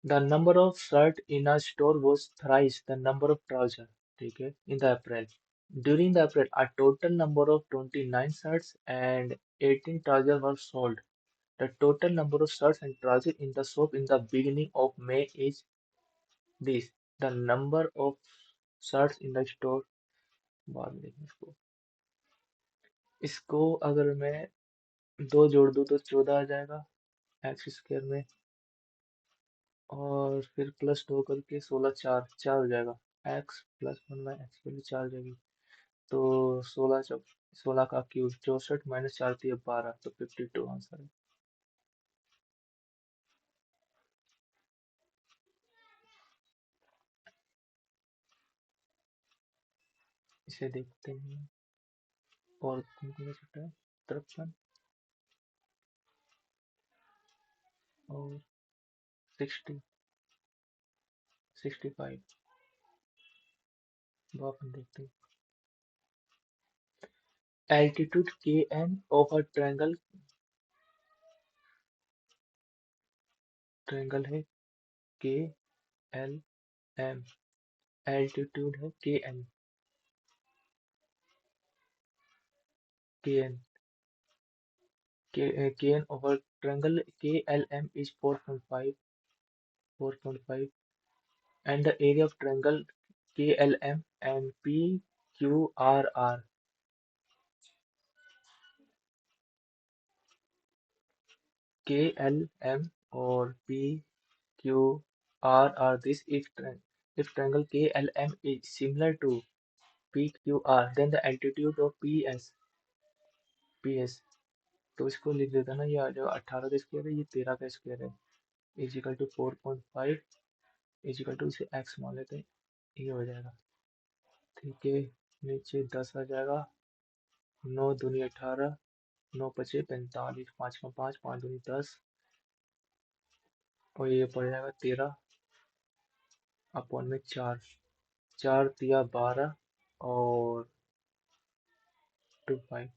The number of shirt in a store was thrice the number of trousers, ठीक है, in the April. During the April, a total number of 29 shirts and 18 trousers were sold. The total number of shirts and trousers in the shop in the beginning of May is this. The number of shirts in the store, बाद में देखें इसको। इसको अगर मैं दो जोड़ दूँ तो 14 आ जाएगा एक्स स्क्वायर में, और फिर प्लस 2 करके 16, 4 4 हो जाएगा। एक्स प्लस 1/x वैल्यू 4 हो जाएगी। तो 16 का क्यूब 64 माइनस 4 थी 12, तो 52 आंसर है। इसे देखते हैं और कौन कौन सा छुट्टा है। 53 और 60, 65। वो अपन देखते हैं। एल्टीट्यूड के एन ऑफ अ ट्रायंगल है के एल एम। एल्टीट्यूड है K N K N of a triangle K L M is 4.5 and the area of triangle KLM and PQRR. KLM or PQRR. This if triangle KLM is similar to PQR, then the altitude of PS। तो इसको लिख देता ना, ये जो 18 का square है ये 13 का स्क्वायर है, is equal to 4.5 is equal to, इसे एक्स मान लेते हैं, ये हो जाएगा। ठीक है, नीचे 10 आ जाएगा, 9 दूनी 18, 9 पचे 45, 5 का 5, 5 दूनी 10, और ये पड़ जाएगा 13 अपॉन में 4, 4 तिया 12 और 2 5।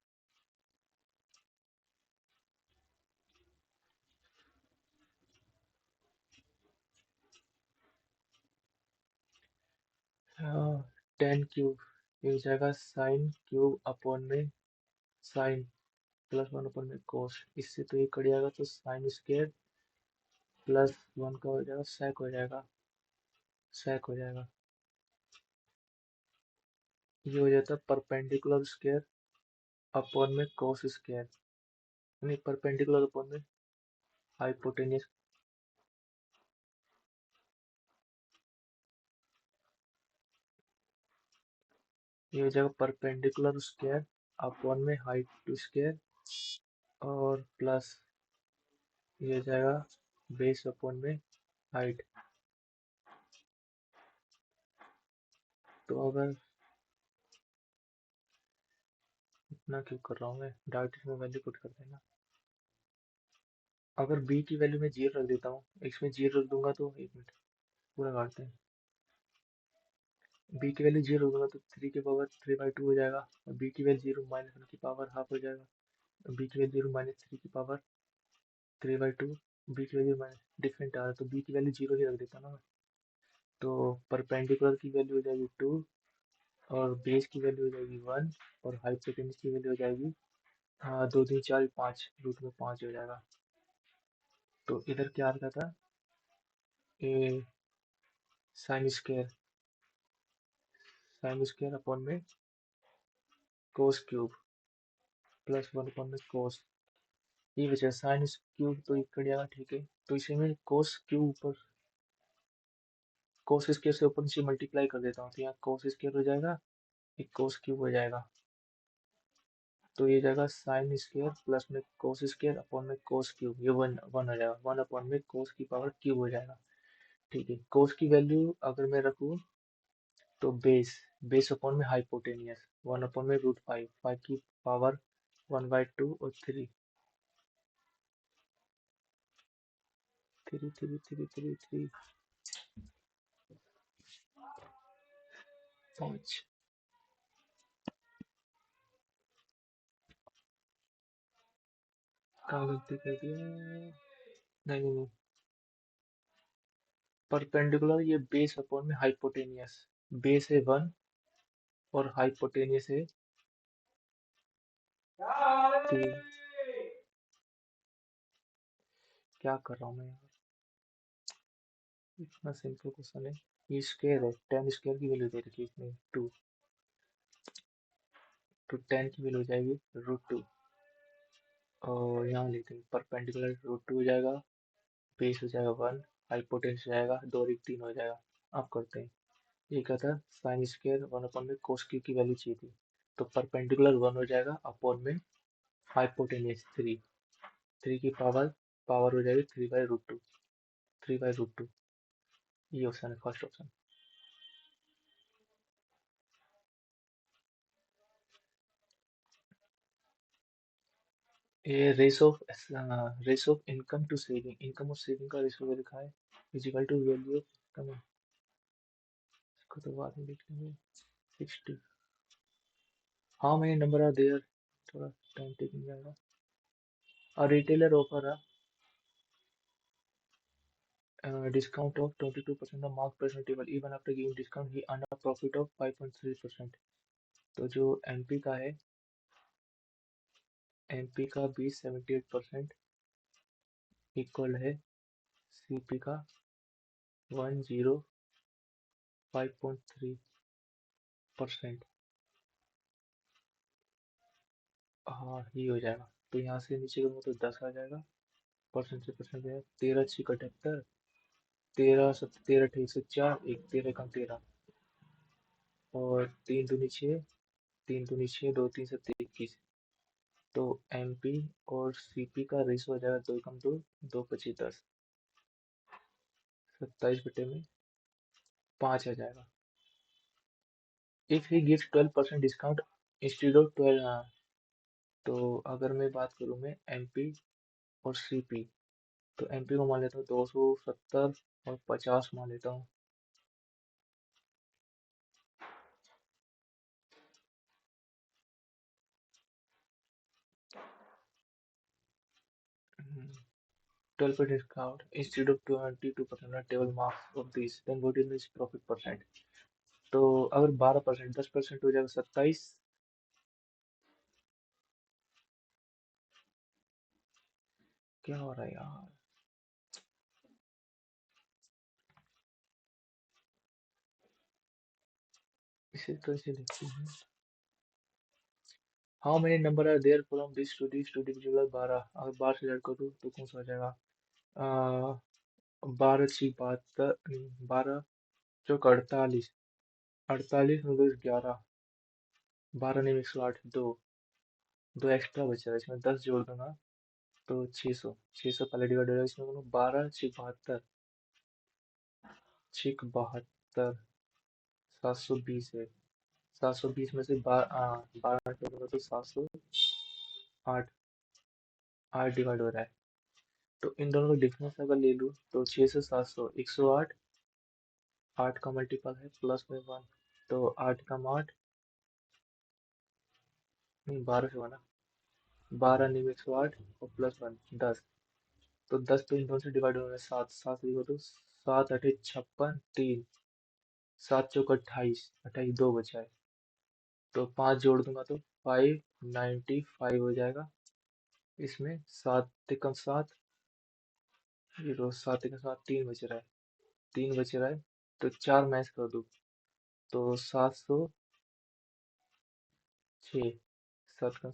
हाँ, 10 क्यूब, ये हो जाएगा साइन क्यूब अपॉन में साइन प्लस 1 अपॉन में कोस। इससे तो ये कट जाएगा, तो साइन स्क्वायर प्लस 1 का हो जाएगा सेक हो जाएगा, सेक हो जाएगा। ये हो जाता है परपेंडिकुलर स्क्वायर अपॉन में कोस स्क्वायर, नहीं परपेंडिकुलर अपॉन में हाइपोटेन्यूस। ये हो जाएगा परपेंडिकुलर स्क्वायर अपॉन में हाइट स्क्वायर, और प्लस ये हो जाएगा बेस अपॉन में हाइट। तो अगर इतना क्यों कर रहा हूँ मैं, डायरेक्ट इसमें वैल्यू पुट कर देना। अगर बी की वैल्यू में जीरो रख देता हूँ, इसमें जीरो रख दूंगा तो, एक मिनट पूरा काटते हैं। बी की वैल्यू जीरो रख दूंगा तो 3 की पावर 3/2 हो जाएगा, और बी की वैल्यू जीरो -1 की पावर हाफ हो जाएगा। बी की वैल्यू जीरो -3 की पावर 3/2, बी की वैल्यू माइनस डिफरेंट आ रहा है, तो बी की वैल्यू जीरो ही रख देता ना मैं। तो परपेंडिकुलर की वैल्यू हो जाएगी 2, और बेस की वैल्यू हो जाएगी 1, और हाइपोटेन्यूज की वैल्यू हो जाएगी, हाँ 2 3 4 5, रूट में 5 हो जाएगा। तो इधर क्या आता था, A sine square, sine square upon में cos cube plus one upon में कोस, ये बचा साइन क्यूब तो ये कट जाएगा, ठीक है। तो इसे मैं कोस क्यूब ऊपर कोस स्क्वायर से ऊपर नीचे मल्टीप्लाई कर देता हूँ, तो यहाँ कोस स्क्वायर हो जाएगा, एक कोस क्यूब हो जाएगा। तो ये जाएगा साइन स्क्वायर प्लस में कोस स्क्वायर अपॉन में कोस क्यूब, ये वन वन हो जाएगा, वन अपॉन में कोस की पावर क्यूब हो जाएगा, ठीक है। कोस की वैल्यू अगर मैं रखूँ तो बेस बेस अपॉन में हाइपोटेनियस, वन अपॉन में रूट फाइव, फाइव की पावर वन बाई टू और three, three three three three three, पाँच। कहाँ गलती कर दिया, नहीं नहीं नहीं, परपेंडिकुलर ये बेस अपॉन में हाइपोटेनियस, बेस है वन और हाइपोटेनियस है तीन। क्या कर रहा हूँ मैं यार, इतना सिंपल क्वेश्चन है। ये स्क्वायर है, टेन स्क्वायर की वैल्यू दे रखी है इसमें टू, तो टेन की वैल्यू हो जाएगी रूट टू, और यहाँ लेते हैं परपेंडिकुलर रूट टू हो जाएगा, बेस हो जाएगा वन, हाइपोटेन्यूस हो जाएगा दो और एक तीन हो जाएगा। अब करते हैं, ये क्या था, साइन स्क्वायर वन अपॉन में कोस क्यू की वैल्यू चाहिए थी, तो परपेंडिकुलर वन हो जाएगा अपॉन में हाइपोटेन्यूस थ्री, थ्री की पावर पावर हो जाएगी three by root two, three by root two, ये ऑप्शन है फर्स्ट ऑप्शन। ये ratio of income to saving, income और सेविंग का रेशो लिखा है, equal to value of income, इसको तो बाद में लिख लेंगे, 60। हाँ मैंने नंबर आर देयर, थोड़ा टाइम टेकिंग जाएगा। A retailer offer a discount of 22% on marked price on table. Even after giving discount, he earned a profit of 5.3%. तो जो एमपी का है, एमपी का भी 78% इक्वल है सीपी का 105.3%। हाँ ये हो जाएगा, तो यहाँ से नीचे का मतलब 10 आ जाएगा, परसेंट से परसेंट है, 13×6 = 78, 13 7 13 1 एक 13 कम 13, और तीन दूनी 6, तीन दूनी 6, दो तीन 7 21, तो एमपी और सीपी का रेशो हो जाएगा दो कम दो, दो पच्चीस 10, 27/5 आ जाएगा। If he gives 12% discount instead of 12, तो अगर मैं बात करूँ मैं एमपी और सीपी, तो एमपी को मान लेता हूँ 270 और 50 मान लेता हूँ। Twelve percent discount instead of 22% table marks of this, then what is this profit percent. तो अगर 12% 10% हो जाएगा 27, क्या हो रहा है यार, इसे तो इसे देखते हैं। How many number are there from this to this July 12, अगर 12 से ऐड करूँ तो कौन सा हो जाएगा, 12×6 = 72, 12×4 = 48, 48 × 11, 12×9 = 108, दो दो एक्स्ट्रा बचा है, इसमें 10 जोड़ दूंगा तो 600, 600 पहले डिवाइड हो जाएगा, इसमें बोलो 12×6 = 72, 6×72 720 है, 720 में से 12 जोड़ूंगा तो 708, 8 डिवाइड हो रहा है। तो इन दोनों का डिफरेंस अगर ले लूँ तो 6 से 700, 108, 8 का मल्टीपल है प्लस में 1, तो 8 कम 8, नहीं 12 से बना, 12 नहीं 108 और प्लस 1 10, तो 10 तो इन दोनों से डिवाइड हो रहा है, 7 7 लिखो तो 7×8 = 56, 3, 7×4 = 28, 28 दो बचा है, तो 5 जोड़ दूंगा तो 595 हो जाएगा। इसमें 7×1 = 7, ये तो 7×7 3 बच रहा है, 3 बच रहा है, तो 4 मैच कर दूँ तो 706, सात का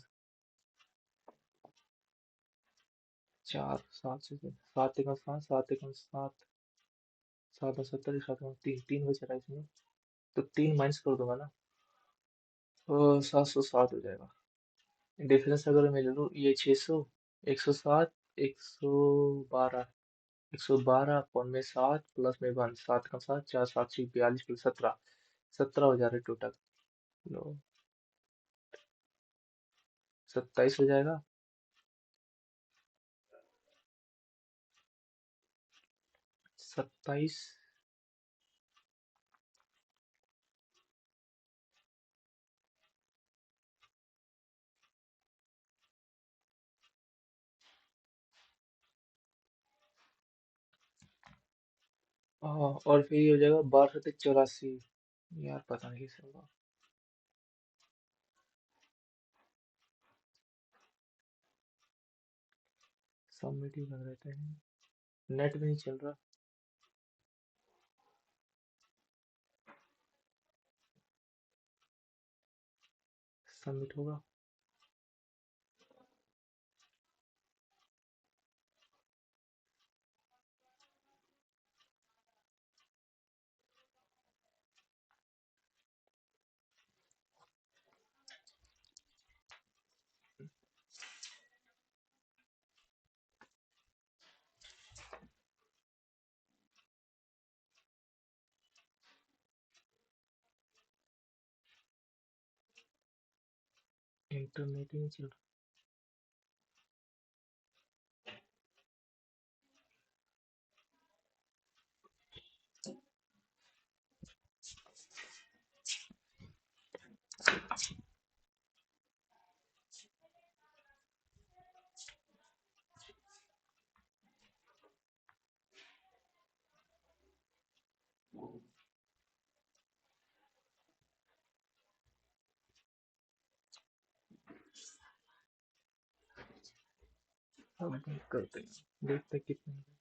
चार, सात से सात एकम सात, सात एकम सात, सात और सत्तर, सात और तीन, तीन बच रहा है इसमें, तो तीन माइनस कर दूंगा ना, तो 760 हो जाएगा। डिफरेंस अगर मैं ले लूँ, ये 600, 107, 112, 112 अपॉन में सात प्लस में वन, सात का सात, चार सात से 42 प्लस 17, 17 हो जा रहा है टोटल। लो, 27 हो जाएगा। 27, हाँ, और फिर ये हो जाएगा 12 से 84। यार पता नहीं कैसे होगा। सबमिट ही कर देते हैं, नेट भी नहीं चल रहा। सबमिट होगा। इंटरनेट ही नहीं चल रहा। अब करते हैं, देखते हैं कितने